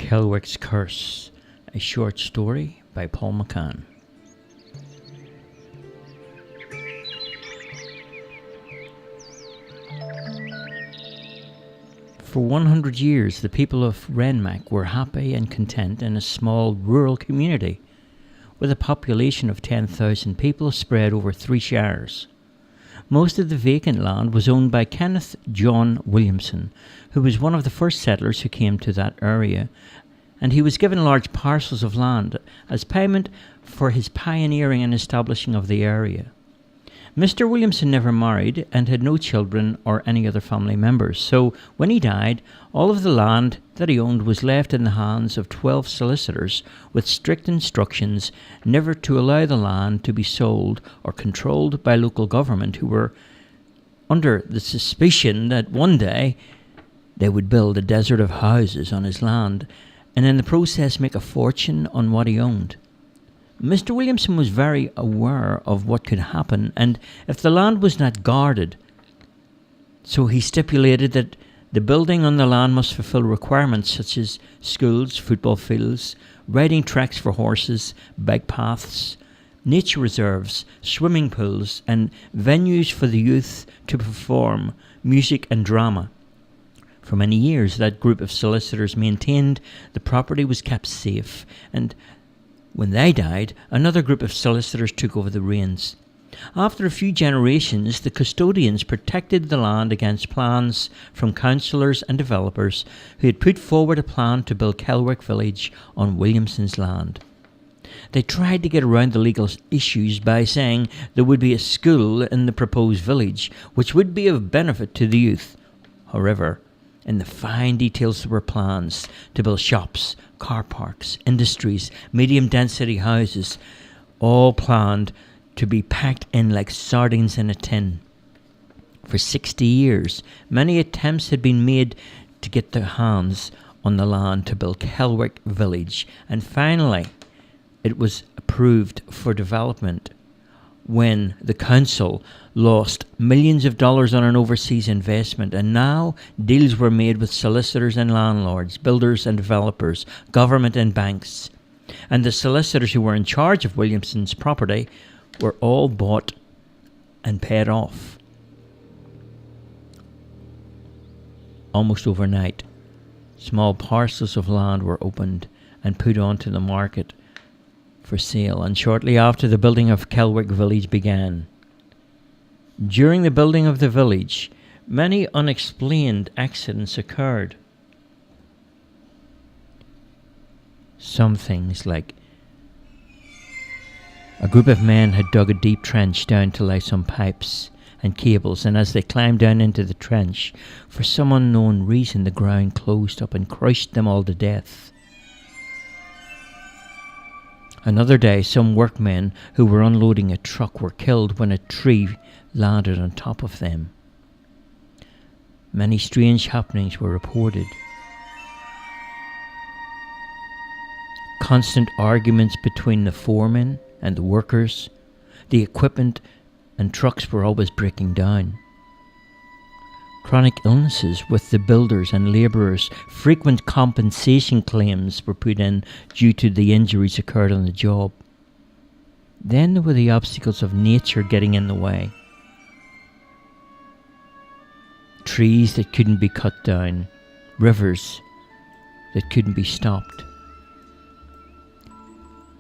Kellwick's Curse, a short story by Paul McCann. For 100 years, the people of Renmac were happy and content in a small rural community with a population of 10,000 people spread over 3 shires. Most of the vacant land was owned by Kenneth John Williamson, who was one of the first settlers who came to that area, and he was given large parcels of land as payment for his pioneering and establishing of the area. Mr. Williamson never married and had no children or any other family members, so when he died, all of the land that he owned was left in the hands of 12 solicitors with strict instructions never to allow the land to be sold or controlled by local government, who were under the suspicion that one day they would build a desert of houses on his land and in the process make a fortune on what he owned. Mr. Williamson was very aware of what could happen, and if the land was not guarded, so he stipulated that the building on the land must fulfill requirements such as schools, football fields, riding tracks for horses, bike paths, nature reserves, swimming pools, and venues for the youth to perform music and drama. For many years, that group of solicitors maintained the property was kept safe, and when they died, another group of solicitors took over the reins. After a few generations, the custodians protected the land against plans from councillors and developers who had put forward a plan to build Kellwick village on Williamson's land. They tried to get around the legal issues by saying there would be a school in the proposed village, which would be of benefit to the youth. However, in the fine details there were plans to build shops, car parks, industries, medium-density houses, all planned to be packed in like sardines in a tin. For 60 years, many attempts had been made to get their hands on the land to build Kellwick village, and finally it was approved for development when the council lost millions of dollars on an overseas investment, and now deals were made with solicitors and landlords, builders and developers, government and banks. And the solicitors who were in charge of Williamson's property were all bought and paid off. Almost overnight, small parcels of land were opened and put onto the market for sale, and shortly after, the building of Kellwick village began. During the building of the village, many unexplained accidents occurred. Some things like a group of men had dug a deep trench down to lay some pipes and cables, and as they climbed down into the trench, for some unknown reason the ground closed up and crushed them all to death. Another day, some workmen who were unloading a truck were killed when a tree landed on top of them. Many strange happenings were reported. Constant arguments between the foremen and the workers. The equipment and trucks were always breaking down. Chronic illnesses with the builders and labourers. Frequent compensation claims were put in due to the injuries occurred on the job. Then there were the obstacles of nature getting in the way. Trees that couldn't be cut down. Rivers that couldn't be stopped.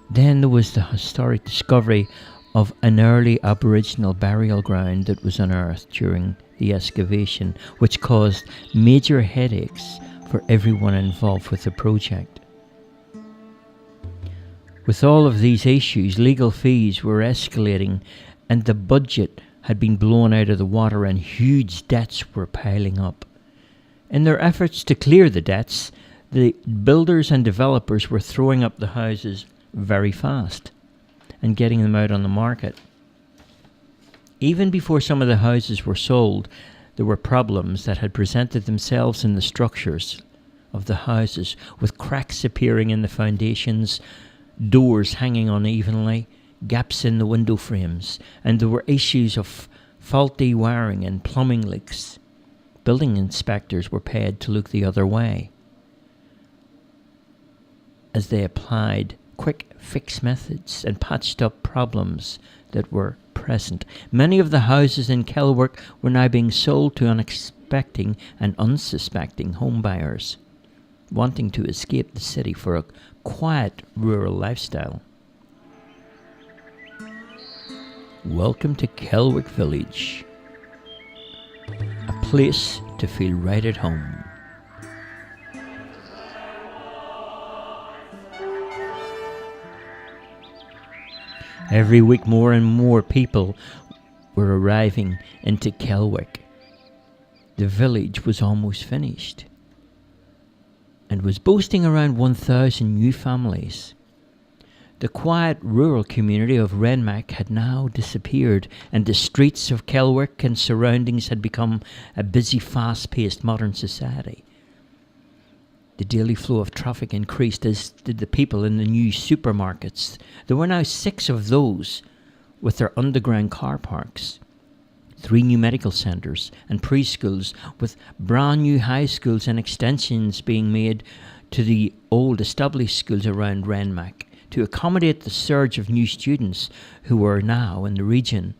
Then there was the historic discovery of an early Aboriginal burial ground that was unearthed during the excavation, which caused major headaches for everyone involved with the project. With all of these issues, legal fees were escalating and the budget had been blown out of the water and huge debts were piling up. In their efforts to clear the debts, the builders and developers were throwing up the houses very fast and getting them out on the market. Even before some of the houses were sold, there were problems that had presented themselves in the structures of the houses, with cracks appearing in the foundations, doors hanging unevenly, gaps in the window frames, and there were issues of faulty wiring and plumbing leaks. Building inspectors were paid to look the other way. as they applied quick fix methods and patched up problems that were present. Many of the houses in Kellwick were now being sold to unexpecting and unsuspecting home buyers wanting to escape the city for a quiet rural lifestyle. Welcome to Kellwick Village, a place to feel right at home. Every week more and more people were arriving into Kellwick. The village was almost finished and was boasting around 1,000 new families. The quiet rural community of Renmac had now disappeared, and the streets of Kellwick and surroundings had become a busy, fast-paced modern society. The daily flow of traffic increased, as did the people in the new supermarkets. There were now 6 of those with their underground car parks, 3 new medical centres and preschools, with brand new high schools and extensions being made to the old established schools around Renmac to accommodate the surge of new students who were now in the region.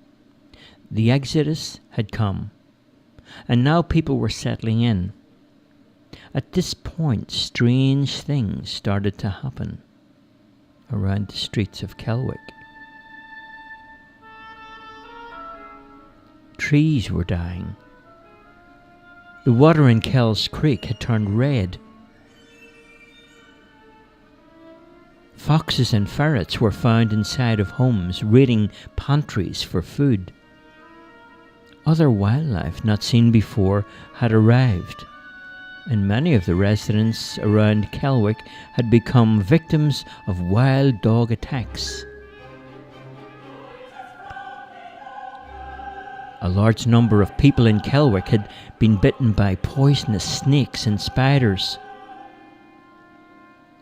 The exodus had come, and now people were settling in. At this point, strange things started to happen around the streets of Kellwick. Trees were dying. The water in Kell's Creek had turned red. Foxes and ferrets were found inside of homes, raiding pantries for food. Other wildlife not seen before had arrived, and many of the residents around Kellwick had become victims of wild dog attacks. A large number of people in Kellwick had been bitten by poisonous snakes and spiders.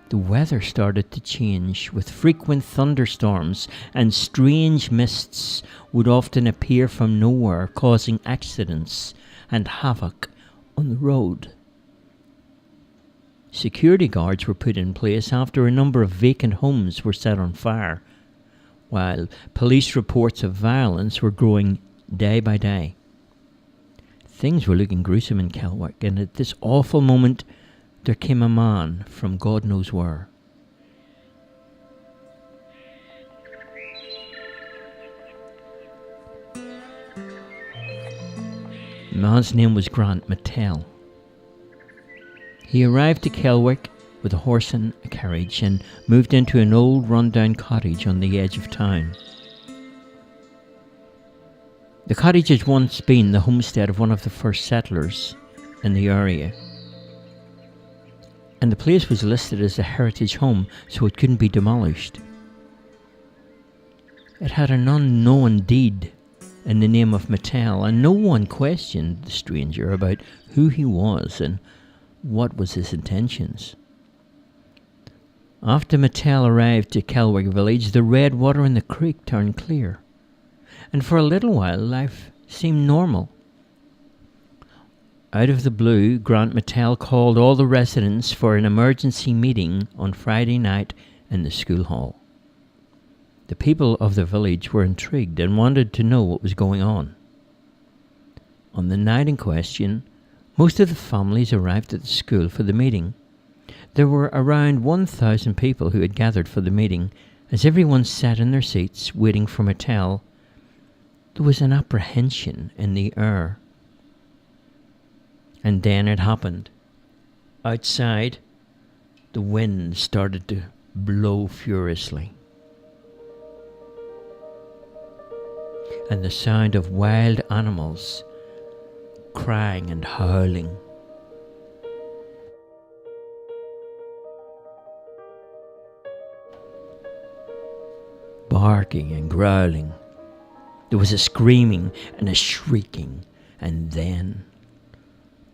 The weather started to change, with frequent thunderstorms, and strange mists would often appear from nowhere, causing accidents and havoc on the road. Security guards were put in place after a number of vacant homes were set on fire, while police reports of violence were growing day by day. Things were looking gruesome in Kellwick, and at this awful moment there came a man from God knows where. The man's name was Grant Mattel. He arrived to Kellwick with a horse and a carriage and moved into an old run-down cottage on the edge of town. The cottage had once been the homestead of one of the first settlers in the area, and the place was listed as a heritage home, so it couldn't be demolished. It had an unknown deed in the name of Mattel, and no one questioned the stranger about who he was and what was his intentions. After Mattel arrived to Kellwick village, the red water in the creek turned clear, and for a little while life seemed normal. Out of the blue, Grant Mattel called all the residents for an emergency meeting on Friday night in the school hall. The people of the village were intrigued and wanted to know what was going on. On the night in question, most of the families arrived at the school for the meeting. There were around 1,000 people who had gathered for the meeting. As everyone sat in their seats waiting for Mattel, there was an apprehension in the air. And then it happened. Outside, the wind started to blow furiously, and the sound of wild animals crying and howling. Barking and growling. There was a screaming and a shrieking, and then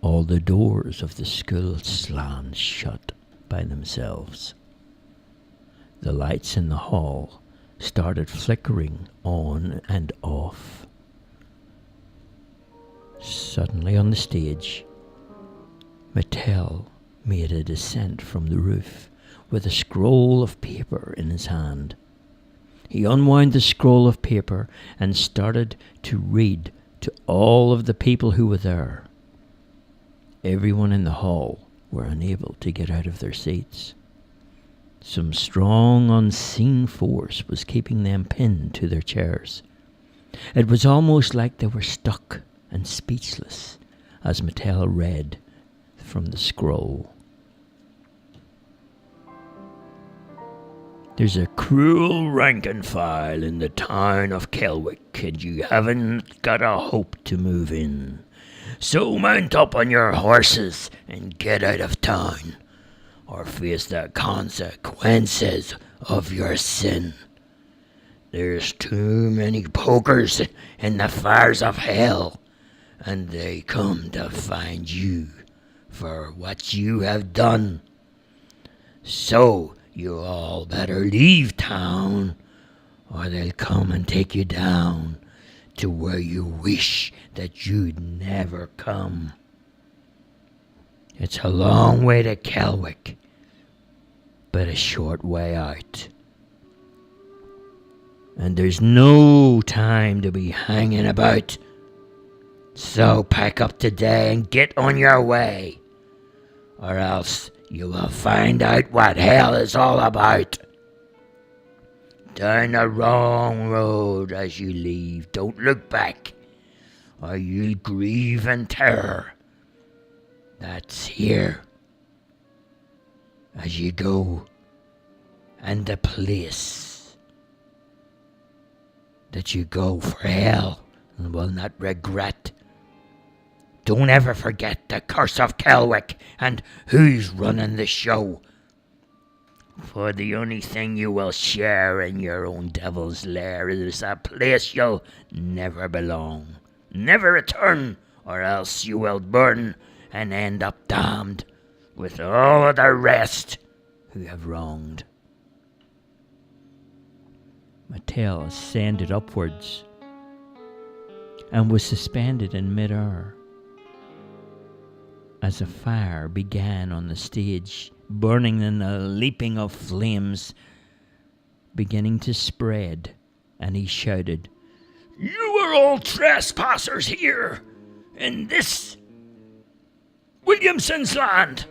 all the doors of the school slammed shut by themselves. The lights in the hall started flickering on and off. Suddenly on the stage, Mattel made a descent from the roof with a scroll of paper in his hand. He unwound the scroll of paper and started to read to all of the people who were there. Everyone in the hall were unable to get out of their seats. Some strong unseen force was keeping them pinned to their chairs. It was almost like they were stuck and speechless as Mattel read from the scroll. There's a cruel rank and file in the town of Kellwick, and you haven't got a hope to move in. So mount up on your horses and get out of town, or face the consequences of your sin. There's too many pokers in the fires of hell, and they come to find you for what you have done. So you all better leave town, or they'll come and take you down to where you wish that you'd never come. It's a long way to Kellwick, but a short way out. And there's no time to be hanging about. So pack up today and get on your way, or else you will find out what hell is all about. Down the wrong road as you leave. Don't look back, or you'll grieve in terror. That's here as you go, and the place that you go for hell and will not regret. Don't ever forget the curse of Kellwick and who's running the show. For the only thing you will share in your own devil's lair is a place you'll never belong, never return, or else you will burn and end up damned with all of the rest who have wronged. Mattel ascended upwards and was suspended in mid-air as a fire began on the stage, burning in a leaping of flames beginning to spread, and he shouted, "You are all trespassers here in this Williamson's land."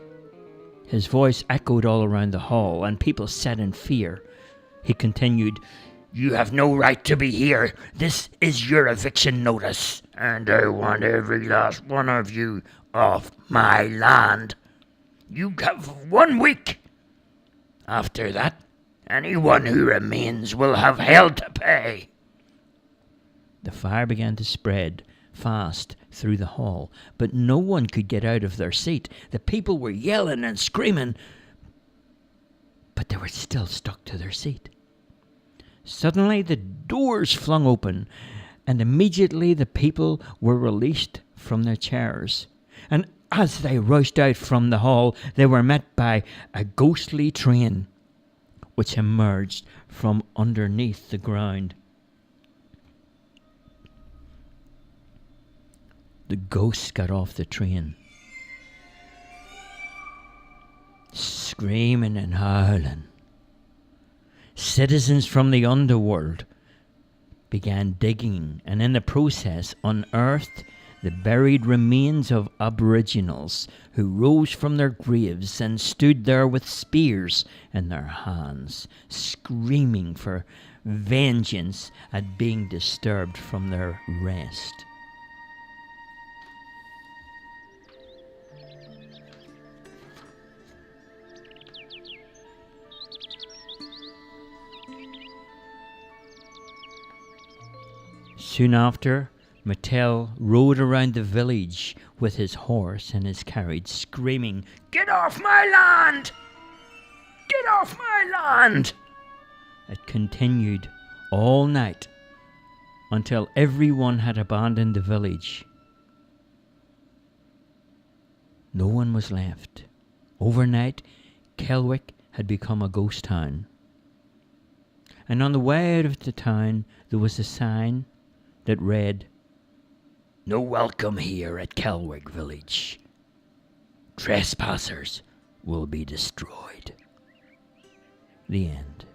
His voice echoed all around the hall, and people sat in fear. He continued, "You have no right to be here. This is your eviction notice, and I want every last one of you off my land. You have 1 week. After that, anyone who remains will have hell to pay." The fire began to spread fast through the hall, but no one could get out of their seat. The people were yelling and screaming, but they were still stuck to their seat. Suddenly the doors flung open, and immediately the people were released from their chairs. And as they rushed out from the hall, they were met by a ghostly train which emerged from underneath the ground. The ghosts got off the train, screaming and howling. Citizens from the underworld began digging, and in the process unearthed the buried remains of aboriginals who rose from their graves and stood there with spears in their hands, screaming for vengeance at being disturbed from their rest. Soon after, Mattel rode around the village with his horse and his carriage, screaming, "Get off my land! Get off my land!" It continued all night until everyone had abandoned the village. No one was left. Overnight, Kellwick had become a ghost town. And on the way out of the town, there was a sign that read, "No welcome here at Kellwick Village. Trespassers will be destroyed." The end.